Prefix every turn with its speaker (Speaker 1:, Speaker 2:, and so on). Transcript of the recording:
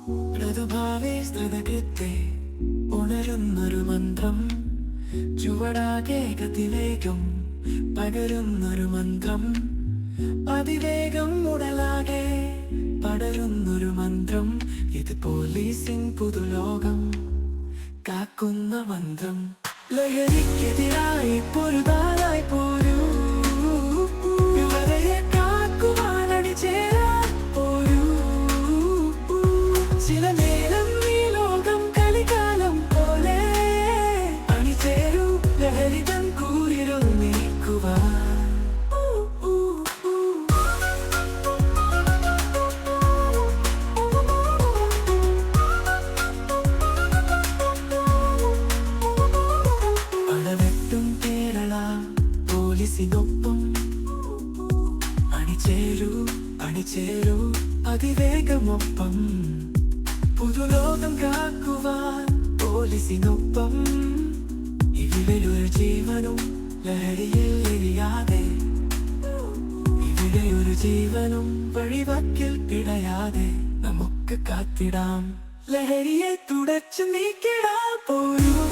Speaker 1: മൃദുഭാവേ സ്തൃതകൃത്തെ ഉണരുന്നൊരു മന്ത്രം, ചുവടാകെ ഗതിവേഗം പകരുന്നൊരു മന്ത്രം, അതിവേഗം ഉടലാകെ പടരുന്നൊരു മന്ത്രം. ഇത് പോലീസിൻ പുതുലോകം കാക്കുന്ന മന്ത്രം. ലഹരിക്കെതിരായി പൊരുതാനായി പോരൂ, യുവതയെ കാക്കുവാൻ അണിചേരാൻ പോരൂ. ചില നേരം ഈ ലോകം കളിക്കാലം പോലെ അണിചേരൂ, ലഹരി തൻ കൂരിരുൾ നീക്കുവാൻ. പോലീസിനൊപ്പം അണിചേരൂ അണിചേരൂ അതിവേഗമൊപ്പം, പുതുലോകം കാക്കുവാൻ പോലീസിനൊപ്പം. ഇവിടെയൊരു ജീവനും ലഹരിയിൽ എരിയാതെ, ഇവിടെയൊരു ജീവനും വഴിവക്കിൽ പിടയാതെ നമുക്ക് കാത്തിടാം. ലഹരിയെ തുടച്ചു നീക്കിടാം പോരൂ.